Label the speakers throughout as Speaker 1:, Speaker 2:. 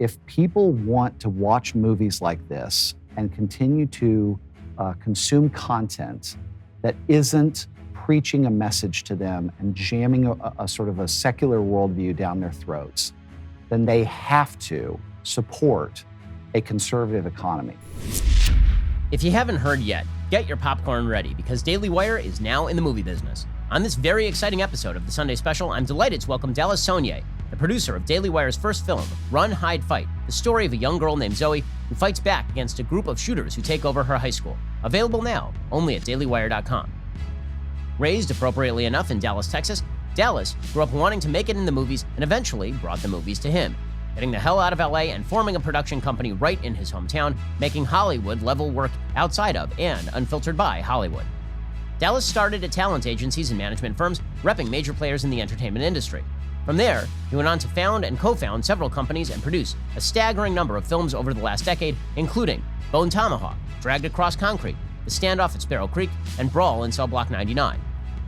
Speaker 1: if people want to watch movies like this and continue to consume content that isn't preaching a message to them and jamming a sort of a secular worldview down their throats, then they have to support a conservative economy.
Speaker 2: If you haven't heard yet, get your popcorn ready because Daily Wire is now in the movie business. On this very exciting episode of the Sunday Special, I'm delighted to welcome Dallas Sonnier, the producer of Daily Wire's first film, Run, Hide, Fight, the story of a young girl named Zoe who fights back against a group of shooters who take over her high school. Available now, only at dailywire.com. Raised appropriately enough in Dallas, Texas, Dallas grew up wanting to make it in the movies and eventually brought the movies to him, getting the hell out of LA and forming a production company right in his hometown, making Hollywood-level work outside of and unfiltered by Hollywood. Dallas started at talent agencies and management firms, repping major players in the entertainment industry. From there, he went on to found and co-found several companies and produce a staggering number of films over the last decade, including Bone Tomahawk, Dragged Across Concrete, The Standoff at Sparrow Creek, and Brawl in Cell Block 99.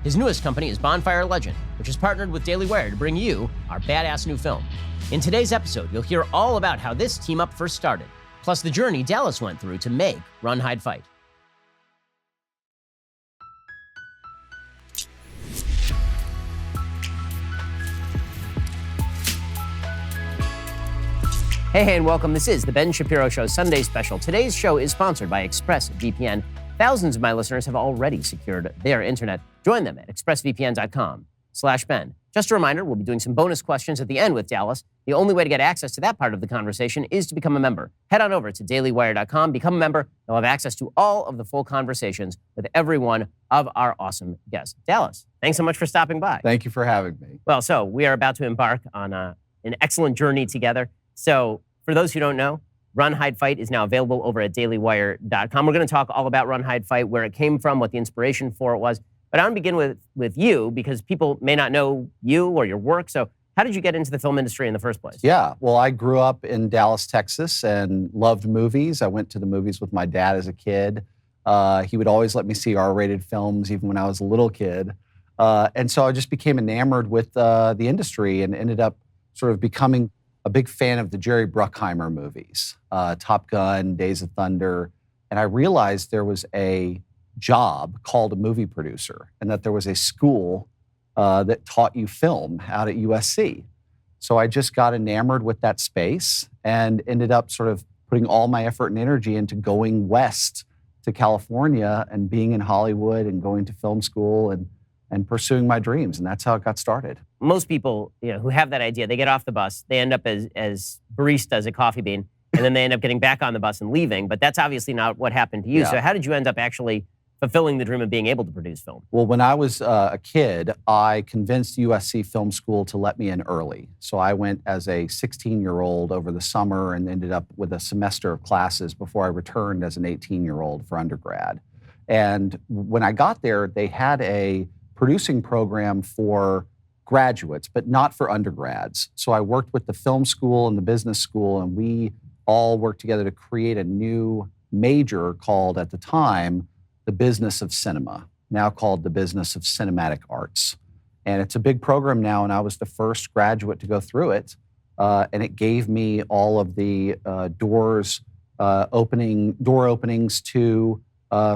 Speaker 2: His newest company is Bonfire Legend, which has partnered with Daily Wire to bring you our badass new film. In today's episode, you'll hear all about how this team-up first started, plus the journey Dallas went through to make Run, Hide, Fight. Hey, and welcome. This is the Ben Shapiro Show Sunday Special. Today's show is sponsored by ExpressVPN. Thousands of my listeners have already secured their internet. Join them at expressvpn.com/Ben. Just a reminder, we'll be doing some bonus questions at the end with Dallas. The only way to get access to that part of the conversation is to become a member. Head on over to dailywire.com, become a member. You'll have access to all of the full conversations with every one of our awesome guests. Dallas, thanks so much for stopping by.
Speaker 1: Thank you for having me.
Speaker 2: Well, so we are about to embark on an excellent journey together. So for those who don't know, Run, Hide, Fight is now available over at dailywire.com. We're going to talk all about Run, Hide, Fight, where it came from, what the inspiration for it was. But I want to begin with you because people may not know you or your work. So how did you get into the film industry in the first place?
Speaker 1: Yeah, well, I grew up in Dallas, Texas, and loved movies. I went to the movies with my dad as a kid. He would always let me see R-rated films, even when I was a little kid. And so I just became enamored with the industry and ended up sort of becoming a big fan of the Jerry Bruckheimer movies, Top Gun, Days of Thunder. And I realized there was a job called a movie producer and that there was a school that taught you film out at USC. So I just got enamored with that space and ended up sort of putting all my effort and energy into going west to California and being in Hollywood and going to film school and pursuing my dreams. And that's how it got started.
Speaker 2: Most people who have that idea, they get off the bus, they end up as baristas at Coffee Bean, and then they end up getting back on the bus and leaving. But that's obviously not what happened to you. Yeah. So how did you end up actually fulfilling the dream of being able to produce film?
Speaker 1: Well, when I was a kid, I convinced USC Film School to let me in early. So I went as a 16-year-old over the summer and ended up with a semester of classes before I returned as an 18-year-old for undergrad. And when I got there, they had a producing program for graduates, but not for undergrads. So I worked with the film school and the business school, and we all worked together to create a new major called, at the time, the Business of Cinema, now called the Business of Cinematic Arts. And it's a big program now, and I was the first graduate to go through it. And it gave me all of the door openings to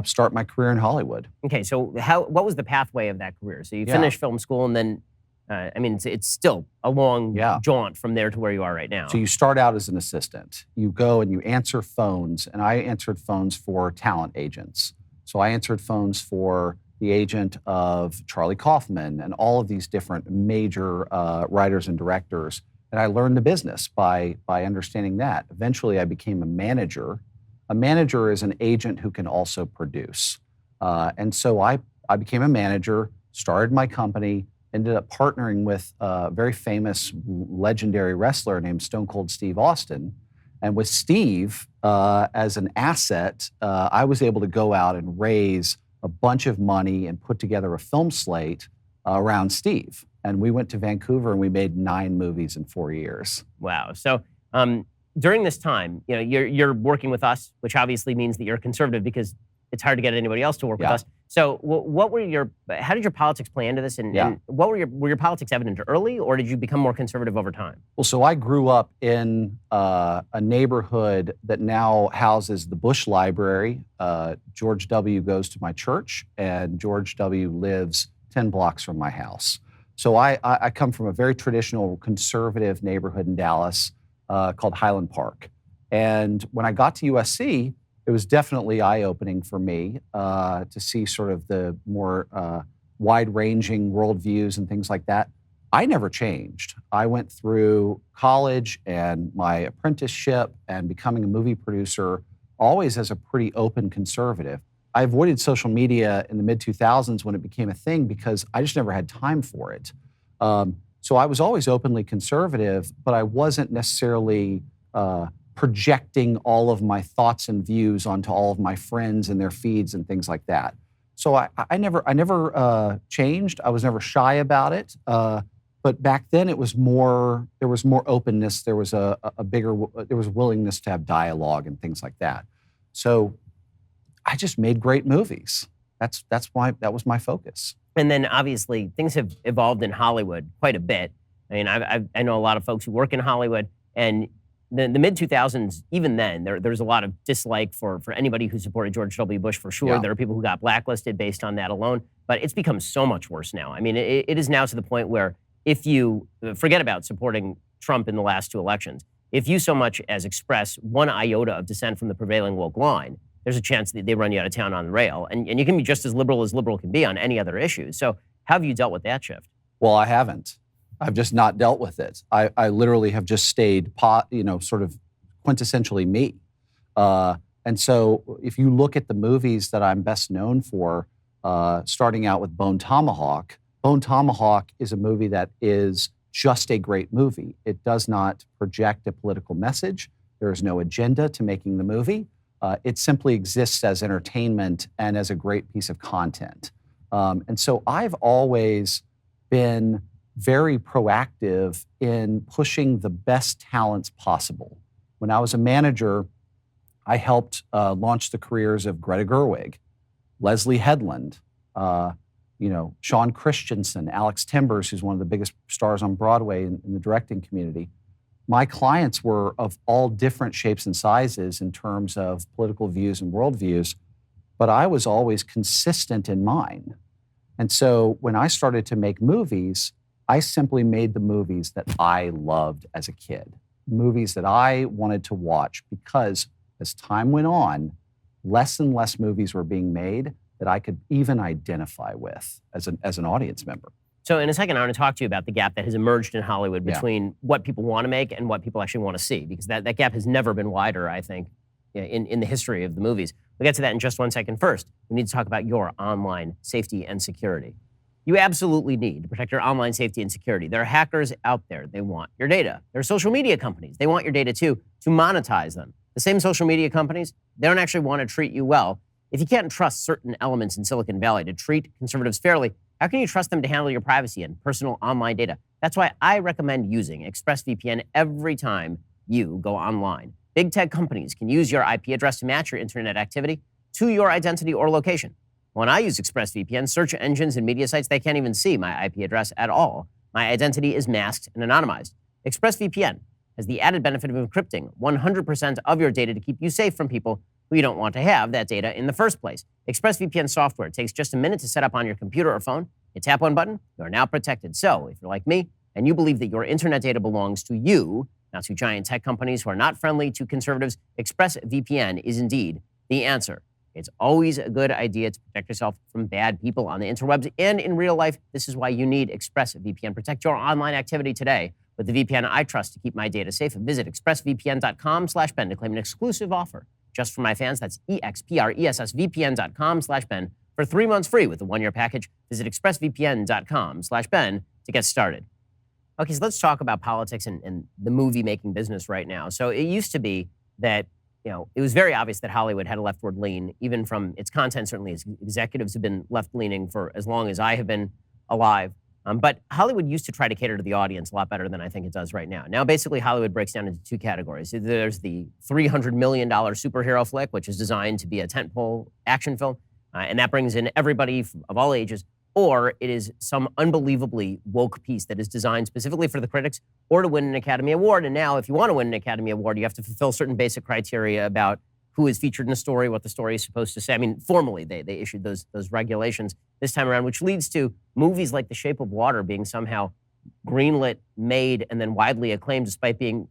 Speaker 1: start my career in Hollywood.
Speaker 2: Okay, so what was the pathway of that career? So you finished film school, and then, it's still a long jaunt from there to where you are right now.
Speaker 1: So you start out as an assistant. You go and you answer phones, and I answered phones for talent agents. So I answered phones for the agent of Charlie Kaufman and all of these different major writers and directors. And I learned the business by understanding that. Eventually, I became a manager. A manager is an agent who can also produce. And so I became a manager, started my company, ended up partnering with a very famous, legendary wrestler named Stone Cold Steve Austin. And with Steve as an asset, I was able to go out and raise a bunch of money and put together a film slate around Steve. And we went to Vancouver and we made 9 movies in 4 years.
Speaker 2: Wow. So during this time, you're working with us, which obviously means that you're conservative because it's hard to get anybody else to work with us. So how did your politics play into this? And what were your politics evident early, or did you become more conservative over time?
Speaker 1: Well, so I grew up in a neighborhood that now houses the Bush Library. George W. goes to my church, and George W. lives 10 blocks from my house. So I come from a very traditional conservative neighborhood in Dallas called Highland Park. And when I got to USC, it was definitely eye-opening for me to see sort of the more wide-ranging worldviews and things like that. I never changed. I went through college and my apprenticeship and becoming a movie producer always as a pretty open conservative. I avoided social media in the mid-2000s when it became a thing because I just never had time for it. So I was always openly conservative, but I wasn't necessarily projecting all of my thoughts and views onto all of my friends and their feeds and things like that. So I never changed. I was never shy about it. But back then there was more openness. There was there was willingness to have dialogue and things like that. So I just made great movies. That was my focus.
Speaker 2: And then obviously things have evolved in Hollywood quite a bit. I mean, I know a lot of folks who work in Hollywood, and the mid-2000s, even then, there was a lot of dislike for anybody who supported George W. Bush, for sure. Yeah. There are people who got blacklisted based on that alone. But it's become so much worse now. I mean, it is now to the point where if you forget about supporting Trump in the last two elections, if you so much as express one iota of dissent from the prevailing woke line, there's a chance that they run you out of town on the rail. And you can be just as liberal can be on any other issues. So how have you dealt with that shift?
Speaker 1: Well, I haven't. I've just not dealt with it. I literally have just stayed, sort of quintessentially me. And so if you look at the movies that I'm best known for, starting out with Bone Tomahawk is a movie that is just a great movie. It does not project a political message. There is no agenda to making the movie. It simply exists as entertainment and as a great piece of content. And so I've always been very proactive in pushing the best talents possible. When I was a manager, I helped launch the careers of Greta Gerwig, Leslie Headland, Sean Christensen, Alex Timbers, who's one of the biggest stars on Broadway in the directing community. My clients were of all different shapes and sizes in terms of political views and worldviews, but I was always consistent in mine. And so when I started to make movies, I simply made the movies that I loved as a kid, movies that I wanted to watch, because as time went on, less and less movies were being made that I could even identify with as an audience member.
Speaker 2: So in a second, I want to talk to you about the gap that has emerged in Hollywood between what people want to make and what people actually want to see, because that gap has never been wider, I think, in the history of the movies. We'll get to that in just 1 second. First, we need to talk about your online safety and security. You absolutely need to protect your online safety and security. There are hackers out there. They want your data. There are social media companies. They want your data too, to monetize them. The same social media companies, they don't actually want to treat you well. If you can't trust certain elements in Silicon Valley to treat conservatives fairly, how can you trust them to handle your privacy and personal online data? That's why I recommend using ExpressVPN every time you go online. Big tech companies can use your IP address to match your internet activity to your identity or location. When I use ExpressVPN, search engines and media sites, they can't even see my IP address at all. My identity is masked and anonymized. ExpressVPN has the added benefit of encrypting 100% of your data to keep you safe from people who you don't want to have that data in the first place. ExpressVPN software takes just a minute to set up on your computer or phone. You tap one button, you are now protected. So if you're like me and you believe that your internet data belongs to you, not to giant tech companies who are not friendly to conservatives, ExpressVPN is indeed the answer. It's always a good idea to protect yourself from bad people on the interwebs and in real life. This is why you need ExpressVPN. Protect your online activity today with the VPN I trust to keep my data safe. Visit expressvpn.com/Ben to claim an exclusive offer just for my fans. That's expressvpn.com/Ben for 3 months free with a 1-year package. Visit expressvpn.com/Ben to get started. Okay, so let's talk about politics and the movie-making business right now. So it used to be that it was very obvious that Hollywood had a leftward lean, even from its content. Certainly, its executives have been left-leaning for as long as I have been alive. But Hollywood used to try to cater to the audience a lot better than I think it does right now. Now, basically, Hollywood breaks down into 2 categories. There's the $300 million superhero flick, which is designed to be a tentpole action film. and that brings in everybody of all ages, or it is some unbelievably woke piece that is designed specifically for the critics or to win an Academy Award. And now, if you want to win an Academy Award, you have to fulfill certain basic criteria about who is featured in a story, what the story is supposed to say. I mean, formally, they issued those regulations this time around, which leads to movies like The Shape of Water being somehow greenlit, made, and then widely acclaimed, despite being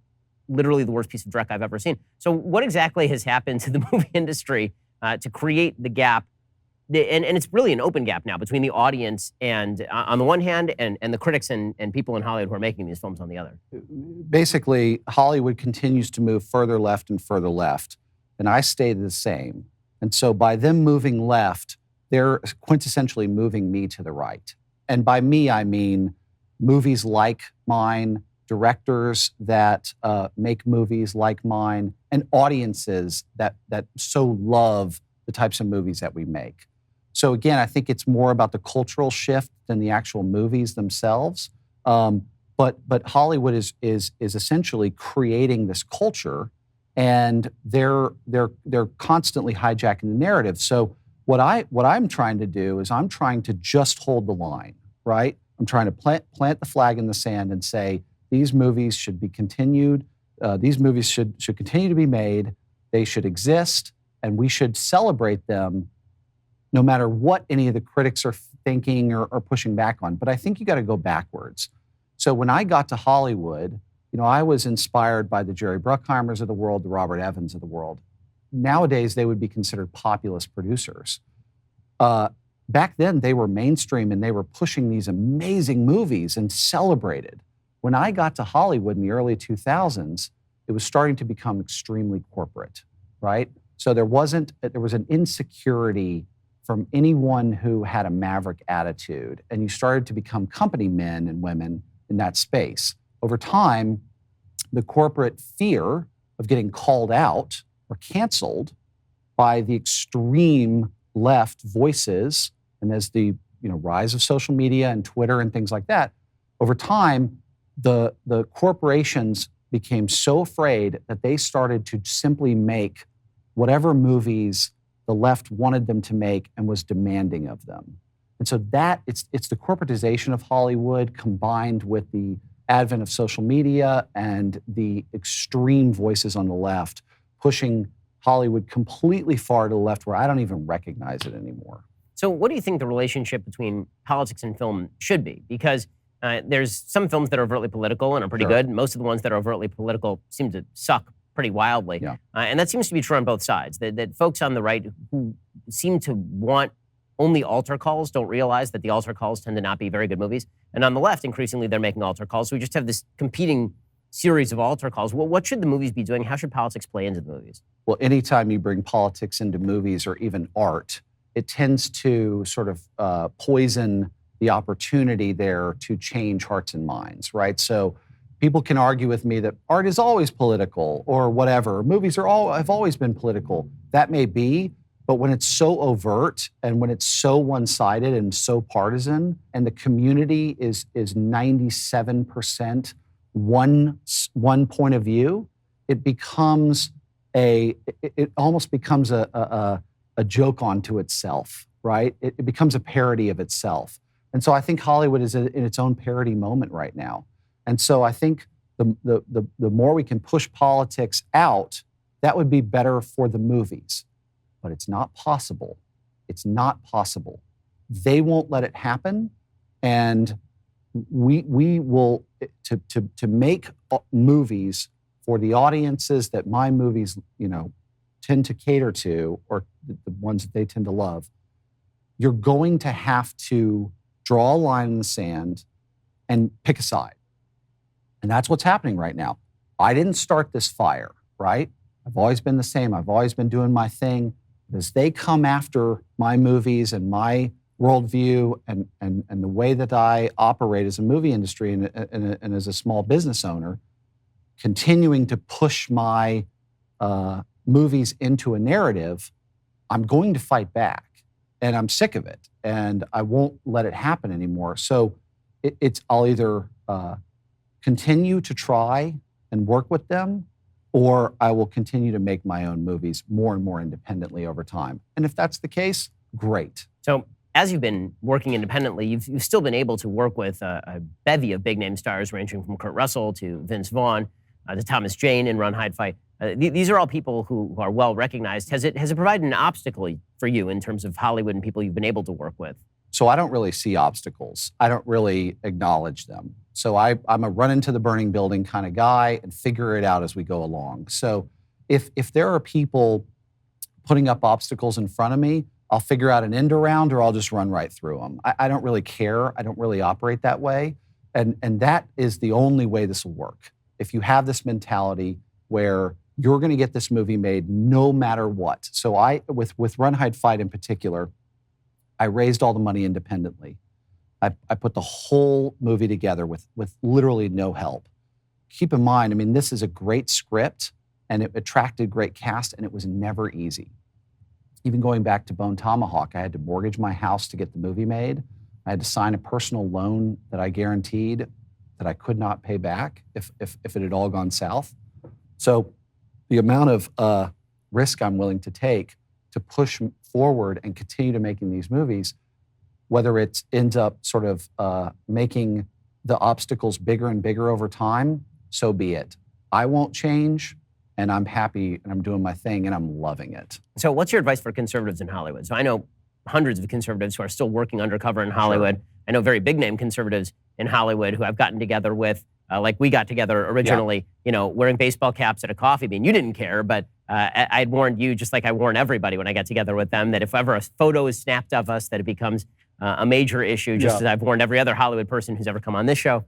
Speaker 2: literally the worst piece of dreck I've ever seen. So what exactly has happened to the movie industry to create the gap? And it's really an open gap now between the audience and on the one hand and the critics and people in Hollywood who are making these films on the other.
Speaker 1: Basically, Hollywood continues to move further left and further left, and I stayed the same. And so by them moving left, they're quintessentially moving me to the right. And by me, I mean movies like mine, directors that make movies like mine, and audiences that so love the types of movies that we make. So again, I think it's more about the cultural shift than the actual movies themselves. But Hollywood is essentially creating this culture, and they're constantly hijacking the narrative. So what I'm trying to do is I'm trying to just hold the line, right? I'm trying to plant the flag in the sand and say these movies should be continued. These movies should continue to be made. They should exist, and we should celebrate them, no matter what any of the critics are thinking or pushing back on. But I think you got to go backwards. So when I got to Hollywood, I was inspired by the Jerry Bruckheimers of the world, the Robert Evans of the world. Nowadays, they would be considered populist producers. Back then, they were mainstream and they were pushing these amazing movies and celebrated. When I got to Hollywood in the early 2000s, it was starting to become extremely corporate, right? So there was an insecurity from anyone who had a maverick attitude, and you started to become company men and women in that space. Over time, the corporate fear of getting called out or canceled by the extreme left voices, and as the rise of social media and Twitter and things like that, over time, the corporations became so afraid that they started to simply make whatever movies the left wanted them to make and was demanding of them. And so that it's the corporatization of Hollywood combined with the advent of social media and the extreme voices on the left pushing Hollywood completely far to the left where I don't even recognize it anymore.
Speaker 2: So what do you think the relationship between politics and film should be? Because there's some films that are overtly political and are pretty good. Most of the ones that are overtly political seem to suck pretty wildly.
Speaker 1: Yeah.
Speaker 2: And that seems to be true on both sides. That folks on the right who seem to want only altar calls don't realize that the altar calls tend to not be very good movies. And on the left, increasingly, they're making altar calls. So we just have this competing series of altar calls. Well, what should the movies be doing? How should politics play into the movies?
Speaker 1: Well, anytime you bring politics into movies or even art, it tends to sort of poison the opportunity there to change hearts and minds, right? So people can argue with me that art is always political or whatever. Movies have always been political. That may be, but when it's so overt and when it's so one-sided and so partisan, and the community is 97% one point of view, it almost becomes a joke onto itself, right? It becomes a parody of itself. And so I think Hollywood is in its own parody moment right now. And so I think the more we can push politics out, that would be better for the movies. But it's not possible. It's not possible. They won't let it happen. And we will, to make movies for the audiences that my movies, tend to cater to, or the ones that they tend to love, you're going to have to draw a line in the sand and pick a side. And that's what's happening right now. I didn't start this fire, right? I've always been the same. I've always been doing my thing. But as they come after my movies and my worldview and the way that I operate as a movie industry and as a small business owner, continuing to push my movies into a narrative, I'm going to fight back. And I'm sick of it. And I won't let it happen anymore. So I'll either continue to try and work with them, or I will continue to make my own movies more and more independently over time. And if that's the case, great.
Speaker 2: So as you've been working independently, you've still been able to work with a bevy of big name stars, ranging from Kurt Russell to Vince Vaughn to Thomas Jane in Run, Hide, Fight. These are all people who are well recognized. Has it provided an obstacle for you in terms of Hollywood and people you've been able to work with?
Speaker 1: So I don't really see obstacles. I don't really acknowledge them. So I'm a run into the burning building kind of guy and figure it out as we go along. So if there are people putting up obstacles in front of me, I'll figure out an end around or I'll just run right through them. I don't really care. I don't really operate that way. And that is the only way this will work. If you have this mentality where you're going to get this movie made no matter what. So with Run, Hide, Fight in particular, I raised all the money independently. I put the whole movie together with literally no help. Keep in mind, I mean, this is a great script and it attracted great cast and it was never easy. Even going back to Bone Tomahawk, I had to mortgage my house to get the movie made. I had to sign a personal loan that I guaranteed that I could not pay back if it had all gone south. So the amount of risk I'm willing to take to push forward and continue to making these movies, whether it ends up sort of making the obstacles bigger and bigger over time, so be it. I won't change, and I'm happy, and I'm doing my thing, and I'm loving it.
Speaker 2: So what's your advice for conservatives in Hollywood? So I know hundreds of conservatives who are still working undercover in Hollywood. Sure. I know very big name conservatives in Hollywood who I've gotten together with, like we got together originally, wearing baseball caps at a coffee bean. You didn't care, but I'd warned you, just like I warn everybody when I get together with them, that if ever a photo is snapped of us, that it becomes a major issue, just as I've warned every other Hollywood person who's ever come on this show.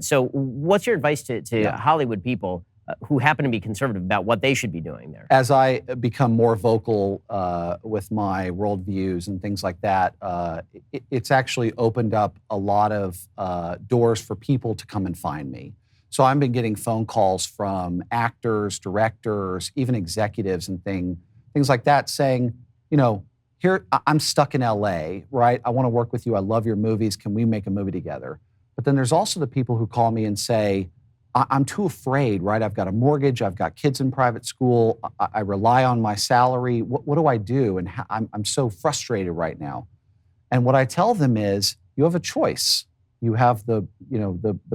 Speaker 2: So what's your advice to Hollywood people who happen to be conservative about what they should be doing there?
Speaker 1: As I become more vocal with my worldviews and things like that, it's actually opened up a lot of doors for people to come and find me. So I've been getting phone calls from actors, directors, even executives and things like that saying, here, I'm stuck in LA, right? I want to work with you. I love your movies. Can we make a movie together? But then there's also the people who call me and say, I'm too afraid, right? I've got a mortgage. I've got kids in private school. I rely on my salary. What do I do? And I'm so frustrated right now. And what I tell them is, you have a choice. You have the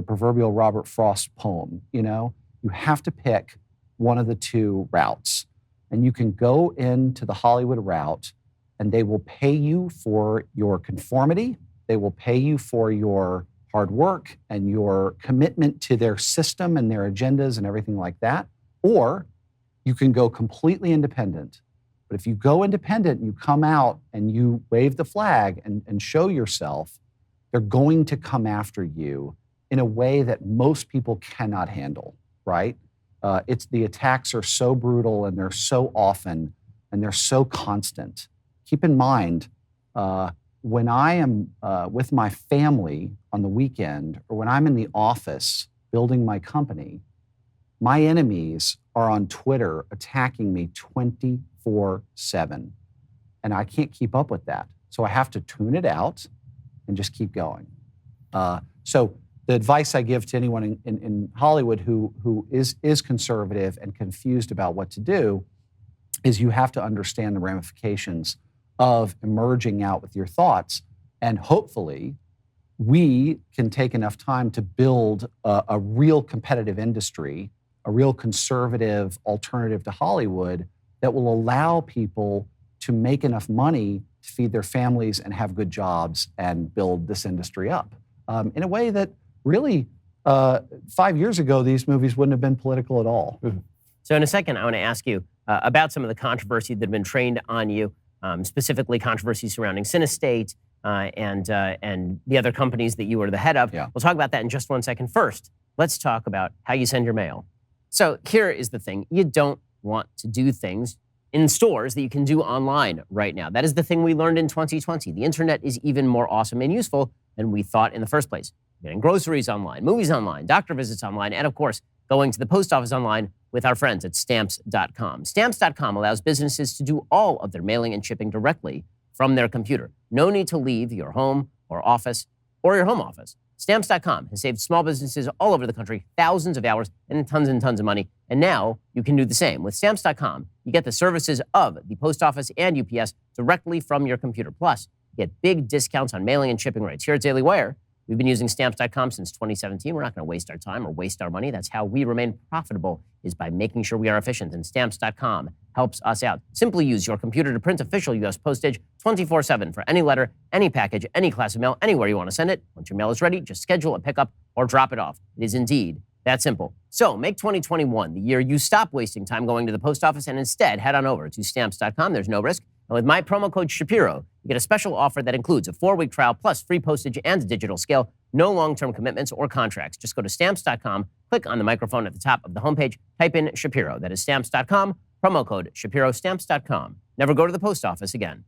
Speaker 1: proverbial Robert Frost poem, You have to pick one of the two routes. And you can go into the Hollywood route and they will pay you for your conformity. They will pay you for your hard work and your commitment to their system and their agendas and everything like that. Or you can go completely independent. But if you go independent, you come out and you wave the flag and show yourself, they're going to come after you in a way that most people cannot handle, right? The attacks are so brutal and they're so often and they're so constant. Keep in mind, when I am with my family on the weekend or when I'm in the office building my company, my enemies are on Twitter attacking me 24/7. And I can't keep up with that. So I have to tune it out and just keep going. So the advice I give to anyone in Hollywood who is conservative and confused about what to do is you have to understand the ramifications of emerging out with your thoughts. And hopefully we can take enough time to build a real competitive industry, a real conservative alternative to Hollywood that will allow people to make enough money to feed their families and have good jobs and build this industry up in a way that really 5 years ago, these movies wouldn't have been political at all.
Speaker 2: Mm-hmm. So in a second, I want to ask you about some of the controversy that have been trained on you, specifically controversy surrounding Cinestate and the other companies that you were the head of.
Speaker 1: Yeah.
Speaker 2: We'll talk about that in just 1 second. First, let's talk about how you send your mail. So here is the thing. You don't want to do things in stores that you can do online right now. That is the thing we learned in 2020. The internet is even more awesome and useful than we thought in the first place. Getting groceries online, movies online, doctor visits online, and of course, going to the post office online with our friends at Stamps.com. Stamps.com allows businesses to do all of their mailing and shipping directly from their computer. No need to leave your home or office or your home office. Stamps.com has saved small businesses all over the country thousands of hours and tons of money. And now you can do the same. With Stamps.com, you get the services of the Post Office and UPS directly from your computer. Plus, you get big discounts on mailing and shipping rates. Here at Daily Wire, we've been using Stamps.com since 2017. We're not going to waste our time or waste our money. That's how we remain profitable, is by making sure we are efficient. And Stamps.com helps us out. Simply use your computer to print official U.S. postage 24/7 for any letter, any package, any class of mail, anywhere you want to send it. Once your mail is ready, just schedule a pickup or drop it off. It is indeed that simple. So make 2021 the year you stop wasting time going to the post office and instead head on over to Stamps.com. There's no risk. And with my promo code Shapiro, you get a special offer that includes a 4-week trial plus free postage and a digital scale. No long-term commitments or contracts. Just go to Stamps.com, click on the microphone at the top of the homepage, type in Shapiro. That is Stamps.com, promo code Shapiro, Stamps.com. Never go to the post office again.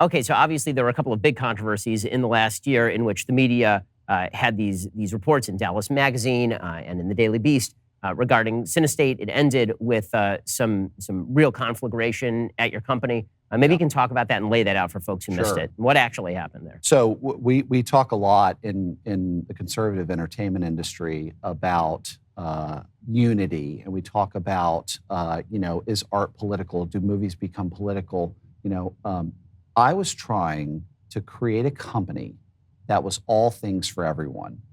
Speaker 2: Okay, so obviously there were a couple of big controversies in the last year in which the media had these reports in Dallas Magazine and in the Daily Beast regarding Cinestate. It ended with some real conflagration at your company. Maybe you can talk about that and lay that out for folks who missed it. What actually happened there?
Speaker 1: So we talk a lot in the conservative entertainment industry about unity, and we talk about is art political? Do movies become political? I was trying to create a company that was all things for everyone.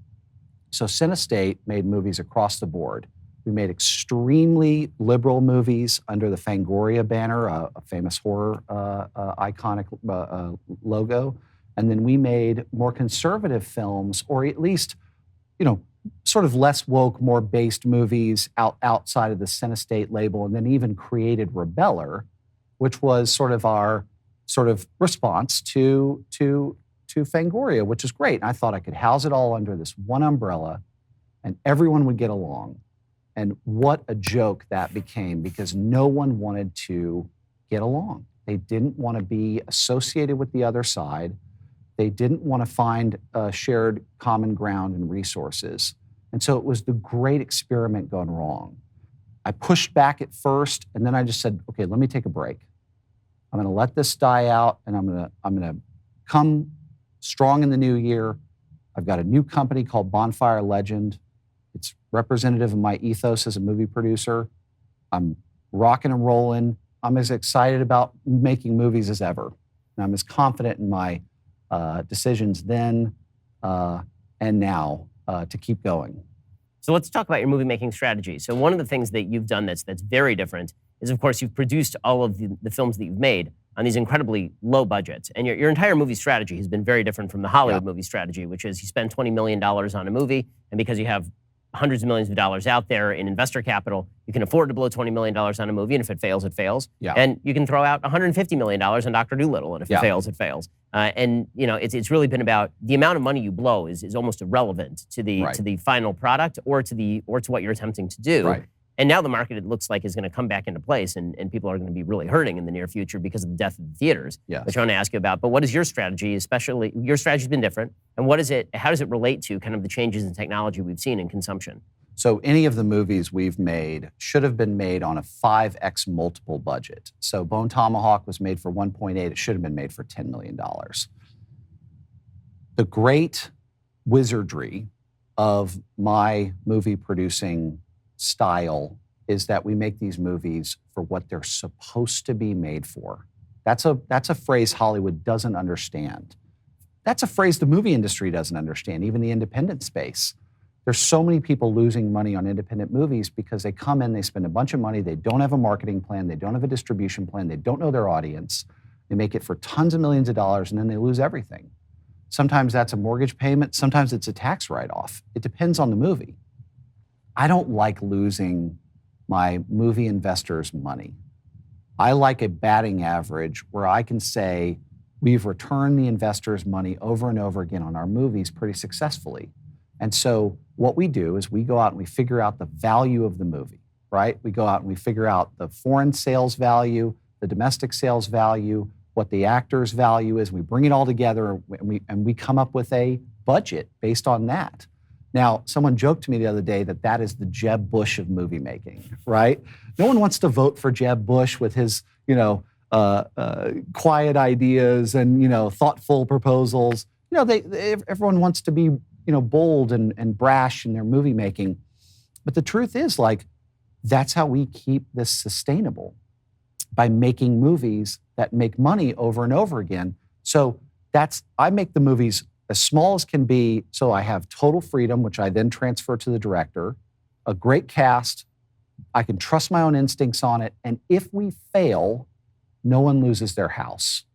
Speaker 1: So Cinestate made movies across the board. We made extremely liberal movies under the Fangoria banner, a famous horror iconic logo. And then we made more conservative films, or at least, sort of less woke, more based movies outside of the Cinestate label, and then even created Rebeller, which was sort of our response to Fangoria, which is great. And I thought I could house it all under this one umbrella and everyone would get along. And what a joke that became, because no one wanted to get along. They didn't want to be associated with the other side. They didn't want to find shared common ground and resources. And so it was the great experiment gone wrong. I pushed back at first, and then I just said, okay, let me take a break. I'm going to let this die out, and I'm going to come strong in the new year. I've got a new company called Bonfire Legend. It's representative of my ethos as a movie producer. I'm rocking and rolling. I'm as excited about making movies as ever. And I'm as confident in my decisions then and now to keep going.
Speaker 2: So let's talk about your movie-making strategy. So one of the things that you've done that's very different is, of course, you've produced all of the films that you've made on these incredibly low budgets. And your entire movie strategy has been very different from the Hollywood movie strategy, which is you spend $20 million on a movie, and because you have hundreds of millions of dollars out there in investor capital, you can afford to blow $20 million on a movie, and if it fails, it fails. Yeah. And you can throw out $150 million on Dr. Dolittle, and if it fails, it fails. And it's really been about the amount of money you blow is almost irrelevant to the final product or to what you're attempting to do. Right. And now the market, it looks like, is going to come back into place, and people are going to be really hurting in the near future because of the death of the theaters, which I want to ask you about. But what is your strategy, especially, your strategy's been different, and how does it relate to kind of the changes in technology we've seen in consumption?
Speaker 1: So any of the movies we've made should have been made on a 5x multiple budget. So Bone Tomahawk was made for 1.8. It should have been made for $10 million. The great wizardry of my movie producing style is that we make these movies for what they're supposed to be made for. That's a phrase Hollywood doesn't understand. That's a phrase the movie industry doesn't understand, even the independent space. There's so many people losing money on independent movies because they come in, they spend a bunch of money, they don't have a marketing plan, they don't have a distribution plan, they don't know their audience, they make it for tons of millions of dollars, and then they lose everything. Sometimes that's a mortgage payment, sometimes it's a tax write-off. It depends on the movie. I don't like losing my movie investors' money. I like a batting average where I can say we've returned the investors' money over and over again on our movies pretty successfully. And so what we do is we go out and we figure out the value of the movie, right? We go out and we figure out the foreign sales value, the domestic sales value, what the actor's value is. We bring it all together and we come up with a budget based on that. Now, someone joked to me the other day that is the Jeb Bush of movie making, right? No one wants to vote for Jeb Bush with his, quiet ideas and, thoughtful proposals. Everyone wants to be, bold and brash in their movie making. But the truth is, like, that's how we keep this sustainable, by making movies that make money over and over again. So I make the movies as small as can be, so I have total freedom, which I then transfer to the director, a great cast, I can trust my own instincts on it, and if we fail, no one loses their house.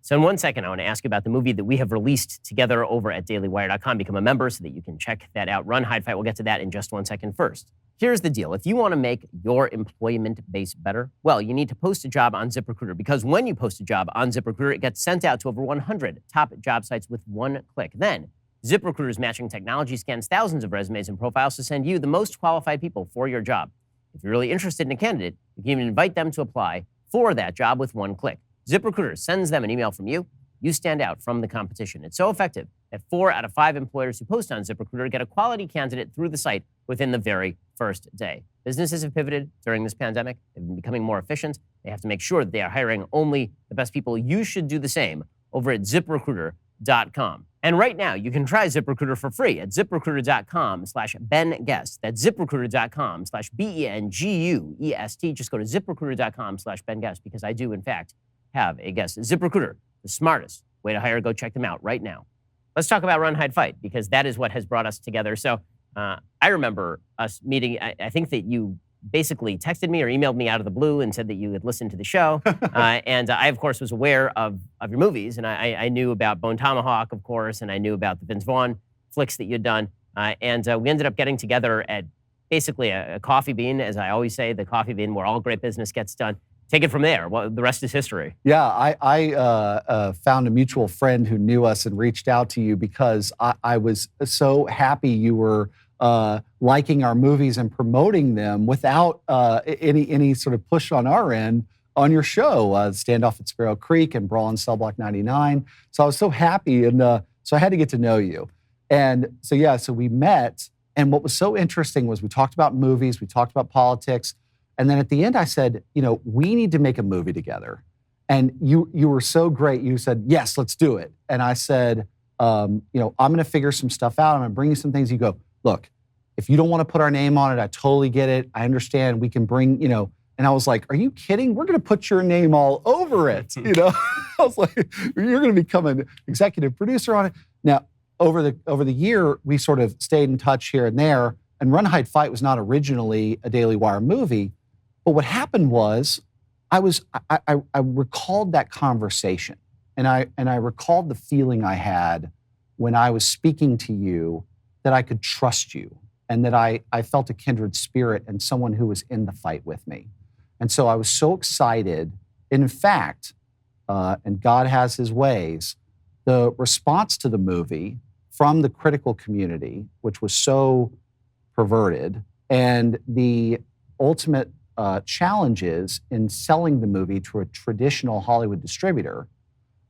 Speaker 2: So in 1 second, I want to ask you about the movie that we have released together over at dailywire.com. Become a member so that you can check that out. Run, Hide, Fight. We'll get to that in just 1 second. First, here's the deal. If you want to make your employment base better, well, you need to post a job on ZipRecruiter, because when you post a job on ZipRecruiter, it gets sent out to over 100 top job sites with one click. Then, ZipRecruiter's matching technology scans thousands of resumes and profiles to send you the most qualified people for your job. If you're really interested in a candidate, you can even invite them to apply for that job with one click. ZipRecruiter sends them an email from you. You stand out from the competition. It's so effective that 4 out of 5 employers who post on ZipRecruiter get a quality candidate through the site within the very first day. Businesses have pivoted during this pandemic. They've been becoming more efficient. They have to make sure that they are hiring only the best people. You should do the same over at ZipRecruiter.com. And right now, you can try ZipRecruiter for free at ZipRecruiter.com/BenGuest. That's ZipRecruiter.com/BenGuest. Just go to ZipRecruiter.com/BenGuest, because I do, in fact, have a guest. ZipRecruiter, the smartest way to hire. Go check them out right now. Let's talk about Run, Hide, Fight, because that is what has brought us together. So I remember us meeting. I think that you basically texted me or emailed me out of the blue and said that you had listened to the show. And I, of course, was aware of your movies. And I knew about Bone Tomahawk, of course, and I knew about the Vince Vaughn flicks that you'd done. And we ended up getting together at basically a coffee bean, as I always say, the coffee bean where all great business gets done. Take it from there. Well, the rest is history.
Speaker 1: Yeah, I found a mutual friend who knew us and reached out to you because I was so happy you were liking our movies and promoting them without any sort of push on our end on your show, Standoff at Sparrow Creek and Brawl in Cell Block 99. So I was so happy, and so I had to get to know you. And so we met, and what was so interesting was we talked about movies, we talked about politics, and then at the end I said, we need to make a movie together. And you were so great. You said, yes, let's do it. And I said, I'm going to figure some stuff out. I'm going to bring you some things. You go, look, if you don't want to put our name on it, I totally get it. I understand. We can bring, and I was like, are you kidding? We're going to put your name all over it. I was like, you're going to become an executive producer on it. Now, over the year, we sort of stayed in touch here and there. And Run, Hide, Fight was not originally a Daily Wire movie. But what happened was I recalled that conversation, and I recalled the feeling I had when I was speaking to you, that I could trust you, and that I felt a kindred spirit and someone who was in the fight with me. And so I was so excited. And in fact, and God has his ways, the response to the movie from the critical community, which was so perverted, and the ultimate challenges in selling the movie to a traditional Hollywood distributor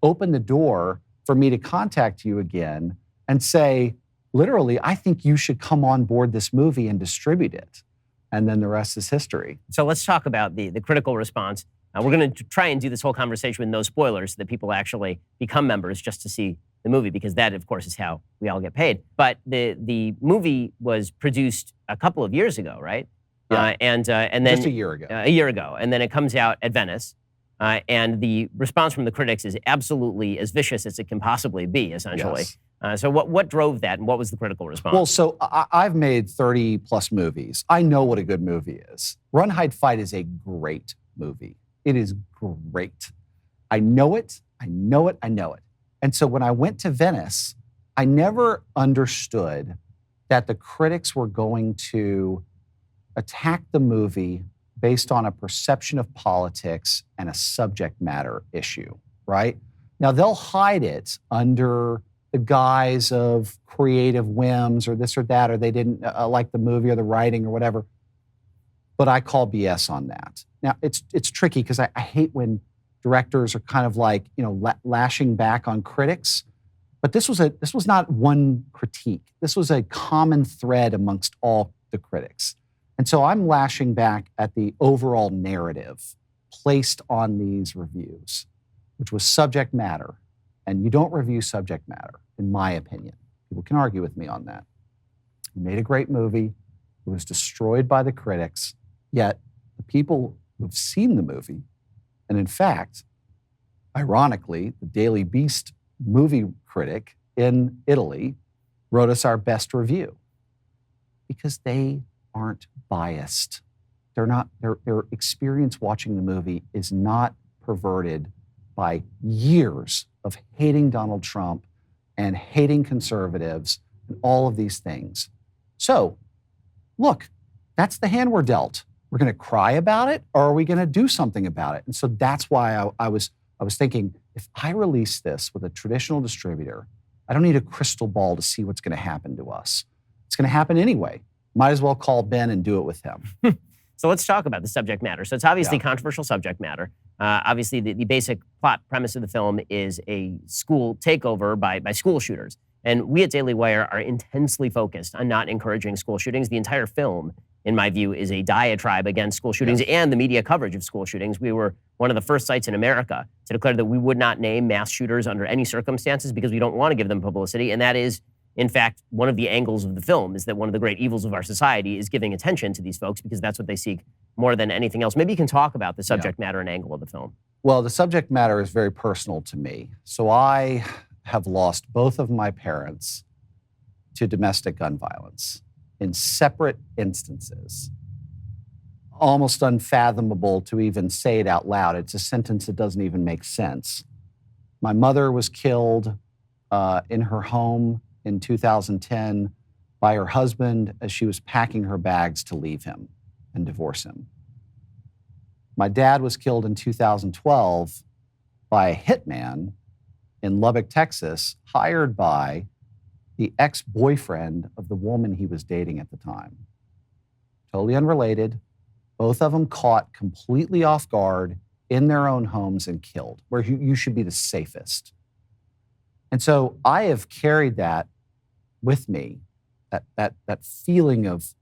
Speaker 1: opened the door for me to contact you again and say, literally, I think you should come on board this movie and distribute it. And then the rest is history.
Speaker 2: So let's talk about the critical response. We're going to try and do this whole conversation with no spoilers so that people actually become members just to see the movie, because that, of course, is how we all get paid. But the movie was produced a couple of years ago, right?
Speaker 1: Yeah.
Speaker 2: And then
Speaker 1: just a year ago.
Speaker 2: A year ago, and then it comes out at Venice, and the response from the critics is absolutely as vicious as it can possibly be, essentially.
Speaker 1: Yes.
Speaker 2: So what drove that, and what was the critical response?
Speaker 1: Well, so I've made 30 plus movies. I know what a good movie is. Run, Hide, Fight is a great movie. It is great. I know it. And so when I went to Venice, I never understood that the critics were going to attack the movie based on a perception of politics and a subject matter issue, right? Now, they'll hide it under the guise of creative whims or this or that, or they didn't like the movie or the writing or whatever. But I call BS on that. Now, it's tricky because I hate when directors are kind of like, lashing back on critics. But this was not one critique. This was a common thread amongst all the critics. And so I'm lashing back at the overall narrative placed on these reviews, which was subject matter. And you don't review subject matter, in my opinion. People can argue with me on that. We made a great movie. It was destroyed by the critics, yet the people who've seen the movie, and in fact, ironically, the Daily Beast movie critic in Italy wrote us our best review because they aren't biased. Their experience watching the movie is not perverted by years of hating Donald Trump and hating conservatives and all of these things. So, look, that's the hand we're dealt. We're going to cry about it, or are we going to do something about it? And so that's why I was thinking, if I release this with a traditional distributor, I don't need a crystal ball to see what's going to happen to us. It's going to happen anyway. Might as well call Ben and do it with him.
Speaker 2: So let's talk about the subject matter. So it's obviously controversial subject matter. Obviously, the basic plot premise of the film is a school takeover by school shooters. And we at Daily Wire are intensely focused on not encouraging school shootings. The entire film, in my view, is a diatribe against school shootings and the media coverage of school shootings. We were one of the first sites in America to declare that we would not name mass shooters under any circumstances because we don't want to give them publicity. And that is, in fact, one of the angles of the film is that one of the great evils of our society is giving attention to these folks because that's what they seek more than anything else. Maybe you can talk about the subject matter and angle of the film.
Speaker 1: Well, the subject matter is very personal to me. So I have lost both of my parents to domestic gun violence in separate instances. Almost unfathomable to even say it out loud. It's a sentence that doesn't even make sense. My mother was killed in her home in 2010 by her husband as she was packing her bags to leave him and divorce him. My dad was killed in 2012 by a hitman in Lubbock, Texas, hired by the ex-boyfriend of the woman he was dating at the time. Totally unrelated. Both of them caught completely off guard in their own homes and killed, where you should be the safest. And so I have carried that with me, that feeling of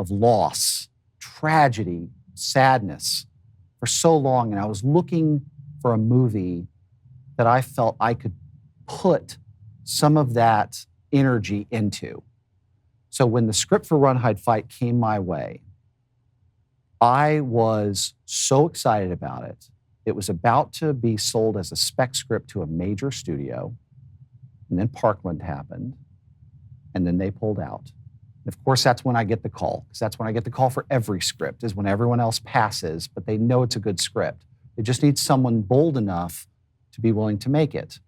Speaker 1: loss, tragedy, sadness for so long. And I was looking for a movie that I felt I could put some of that energy into. So when the script for Run, Hide, Fight came my way, I was so excited about it. It was about to be sold as a spec script to a major studio. And then Parkland happened. And then they pulled out. And of course, that's when I get the call. Because that's when I get the call for every script, is when everyone else passes, but they know it's a good script. They just need someone bold enough to be willing to make it.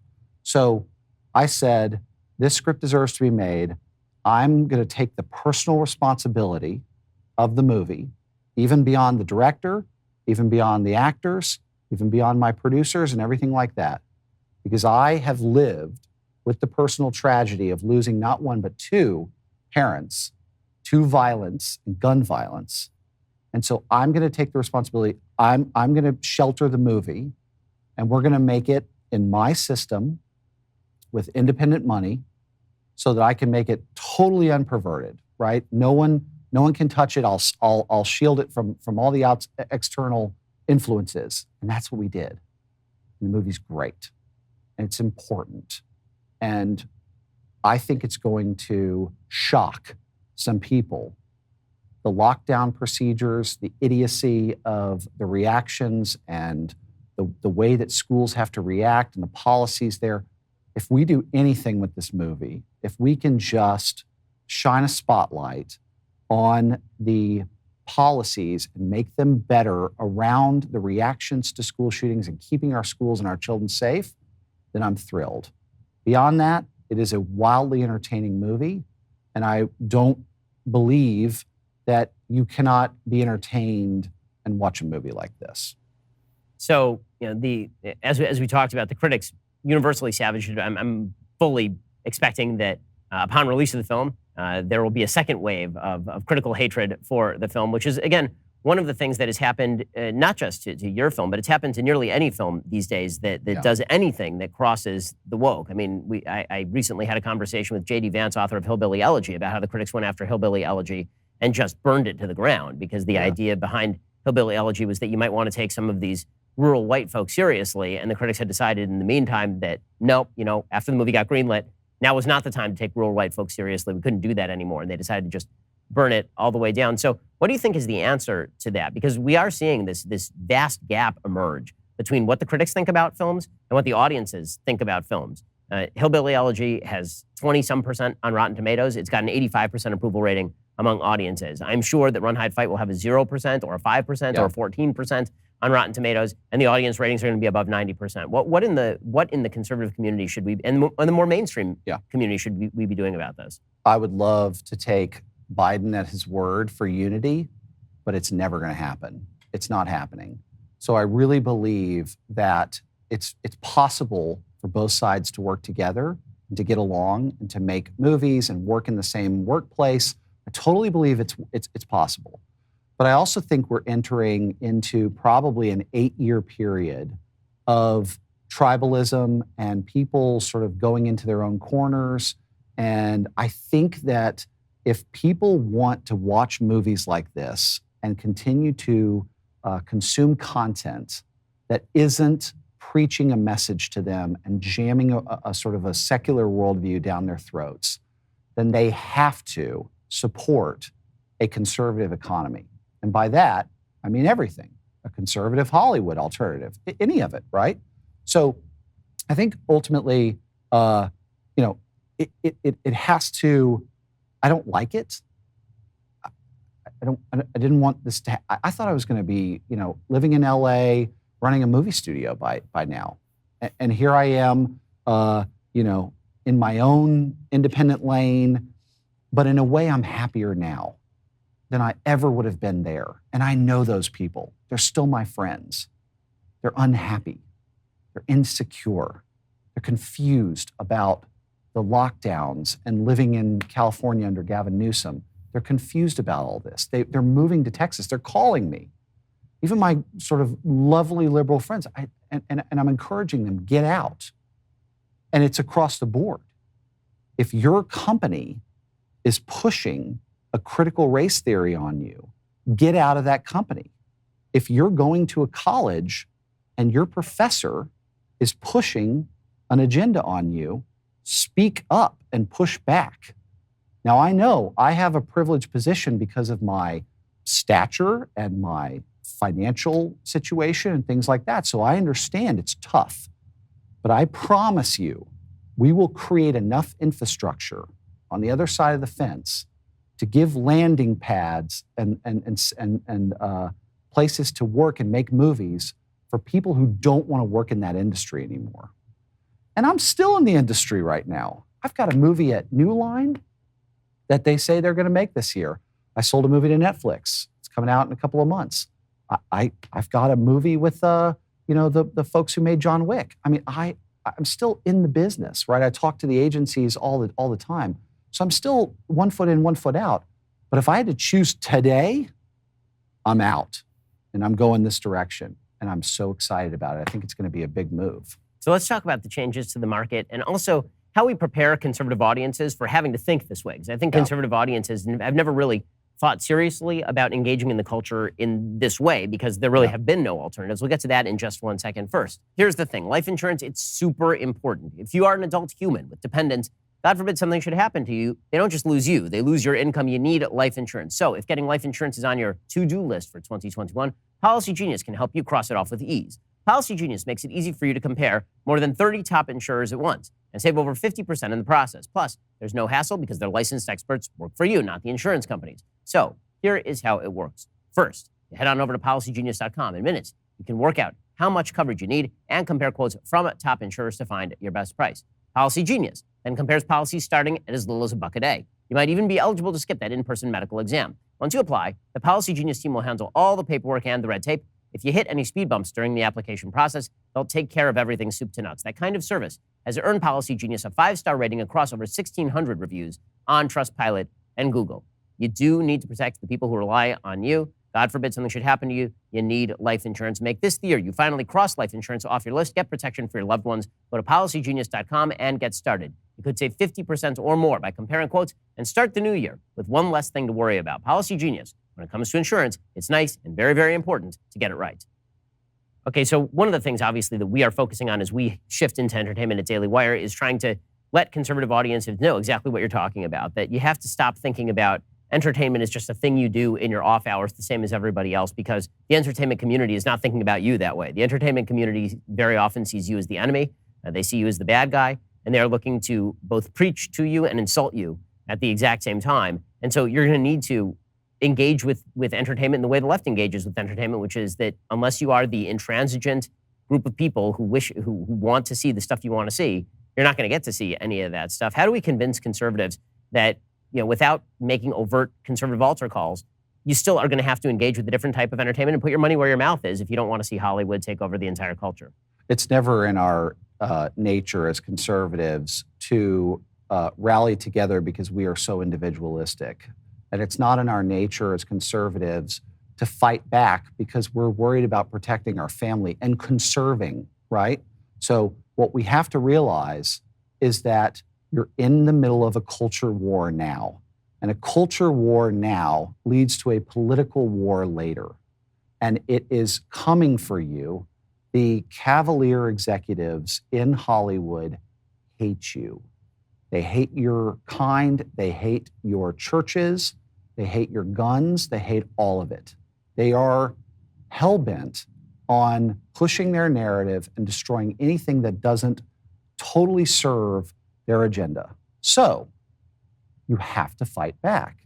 Speaker 1: So I said, this script deserves to be made. I'm going to take the personal responsibility of the movie, even beyond the director, even beyond the actors, even beyond my producers and everything like that. Because I have lived with the personal tragedy of losing not one, but two parents to violence and gun violence. And so I'm going to take the responsibility. I'm going to shelter the movie, and we're going to make it in my system with independent money so that I can make it totally unperverted, right? No one can touch it. I'll shield it from all the external influences. And that's what we did. And the movie's great. And it's important. And I think it's going to shock some people. The lockdown procedures, the idiocy of the reactions, and the way that schools have to react and the policies there. If we do anything with this movie, if we can just shine a spotlight on the policies and make them better around the reactions to school shootings and keeping our schools and our children safe, then I'm thrilled. Beyond that, it is a wildly entertaining movie, and I don't believe that you cannot be entertained and watch a movie like this.
Speaker 2: So, as we talked about, the critics universally savaged it. I'm fully expecting that upon release of the film, there will be a second wave of critical hatred for the film, which is, again, one of the things that has happened, not just to your film, but it's happened to nearly any film these days that does anything that crosses the woke. I mean, I recently had a conversation with J.D. Vance, author of Hillbilly Elegy, about how the critics went after Hillbilly Elegy and just burned it to the ground because the idea behind Hillbilly Elegy was that you might want to take some of these rural white folks seriously, and the critics had decided in the meantime that, nope, after the movie got greenlit, now was not the time to take rural white folks seriously. We couldn't do that anymore, and they decided to just burn it all the way down. So what do you think is the answer to that? Because we are seeing this vast gap emerge between what the critics think about films and what the audiences think about films. Hillbilly Elegy has 20-some% on Rotten Tomatoes. It's got an 85% approval rating among audiences. I'm sure that Run, Hide, Fight will have a 0% or a 5% or a 14% on Rotten Tomatoes, and the audience ratings are going to be above 90%. What in the conservative community should we, and the more mainstream community, should we be doing about this?
Speaker 1: I would love to take Biden at his word for unity, but it's never going to happen. It's not happening. So I really believe that it's possible for both sides to work together and to get along and to make movies and work in the same workplace. I totally believe it's possible. But I also think we're entering into probably an 8-year period of tribalism and people sort of going into their own corners. And I think that if people want to watch movies like this and continue to consume content that isn't preaching a message to them and jamming a sort of a secular worldview down their throats, then they have to support a conservative economy. And by that, I mean everything, a conservative Hollywood alternative, any of it, right? So I think ultimately, it has to, I don't like it. I didn't want this to, I thought I was going to be, living in LA, running a movie studio by now. And here I am, in my own independent lane, but in a way I'm happier now than I ever would have been there. And I know those people. They're still my friends. They're unhappy. They're insecure. They're confused about the lockdowns and living in California under Gavin Newsom. They're confused about all this. They're moving to Texas. They're calling me. Even my sort of lovely liberal friends, and I'm encouraging them, get out. And it's across the board. If your company is pushing a critical race theory on you, get out of that company. If you're going to a college and your professor is pushing an agenda on you, speak up and push back. Now, I know I have a privileged position because of my stature and my financial situation and things like that. So I understand it's tough. But I promise you, we will create enough infrastructure on the other side of the fence to give landing pads and places to work and make movies for people who don't want to work in that industry anymore. And I'm still in the industry right now. I've got a movie at New Line that they say they're going to make this year. I sold a movie to Netflix. It's coming out in a couple of months. I've got a movie with the folks who made John Wick. I mean, I'm still in the business, right? I talk to the agencies all the time. So I'm still 1 foot in, 1 foot out. But if I had to choose today, I'm out and I'm going this direction. And I'm so excited about it. I think it's going to be a big move.
Speaker 2: So let's talk about the changes to the market and also how we prepare conservative audiences for having to think this way. Because I think conservative audiences have never really thought seriously about engaging in the culture in this way because there really have been no alternatives. We'll get to that in just 1 second. First, here's the thing. Life insurance, it's super important. If you are an adult human with dependents, God forbid something should happen to you, they don't just lose you, they lose your income. You need life insurance. So if getting life insurance is on your to-do list for 2021, Policy Genius can help you cross it off with ease. Policy Genius makes it easy for you to compare more than 30 top insurers at once and save over 50% in the process. Plus, there's no hassle because their licensed experts work for you, not the insurance companies. So here is how it works. First, you head on over to policygenius.com. In minutes, you can work out how much coverage you need and compare quotes from top insurers to find your best price. Policy Genius then compares policies starting at as little as $1 a day. You might even be eligible to skip that in-person medical exam. Once you apply, the Policy Genius team will handle all the paperwork and the red tape. If you hit any speed bumps during the application process, they'll take care of everything soup to nuts. That kind of service has earned Policy Genius a 5-star rating across over 1,600 reviews on Trustpilot and Google. You do need to protect the people who rely on you. God forbid something should happen to you. You need life insurance. Make this the year you finally cross life insurance off your list. Get protection for your loved ones. Go to policygenius.com and get started. You could save 50% or more by comparing quotes and start the new year with one less thing to worry about. Policy Genius. When it comes to insurance, it's nice and very, very important to get it right. Okay, so one of the things, obviously, that we are focusing on as we shift into entertainment at Daily Wire is trying to let conservative audiences know exactly what you're talking about, that you have to stop thinking about entertainment is just a thing you do in your off hours, the same as everybody else, because the entertainment community is not thinking about you that way. The entertainment community very often sees you as the enemy. They see you as the bad guy, and they're looking to both preach to you and insult you at the exact same time. And so you're going to need to engage with entertainment in the way the left engages with entertainment, which is that unless you are the intransigent group of people who want to see the stuff you want to see, you're not going to get to see any of that stuff. How do we convince conservatives that, without making overt conservative altar calls, you still are going to have to engage with a different type of entertainment and put your money where your mouth is if you don't want to see Hollywood take over the entire culture?
Speaker 1: It's never in our nature as conservatives to rally together because we are so individualistic. And it's not in our nature as conservatives to fight back because we're worried about protecting our family and conserving, right? So what we have to realize is that you're in the middle of a culture war now. And a culture war now leads to a political war later. And it is coming for you. The cavalier executives in Hollywood hate you. They hate your kind. They hate your churches. They hate your guns. They hate all of it. They are hell-bent on pushing their narrative and destroying anything that doesn't totally serve their agenda. So you have to fight back.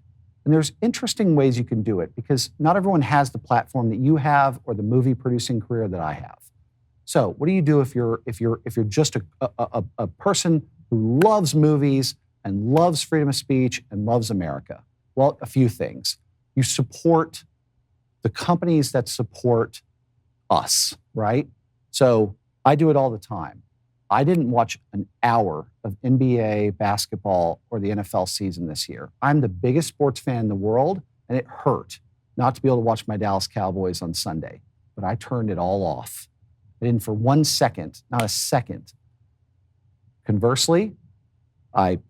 Speaker 1: And there's interesting ways you can do it because not everyone has the platform that you have or the movie producing career that I have. So what do you do if you're just a person who loves movies and loves freedom of speech and loves America? Well, a few things. You support the companies that support us, right? So I do it all the time. I didn't watch an hour of NBA basketball or the NFL season this year. I'm the biggest sports fan in the world, and it hurt not to be able to watch my Dallas Cowboys on Sunday. But I turned it all off. I didn't for 1 second, not a second. Conversely, I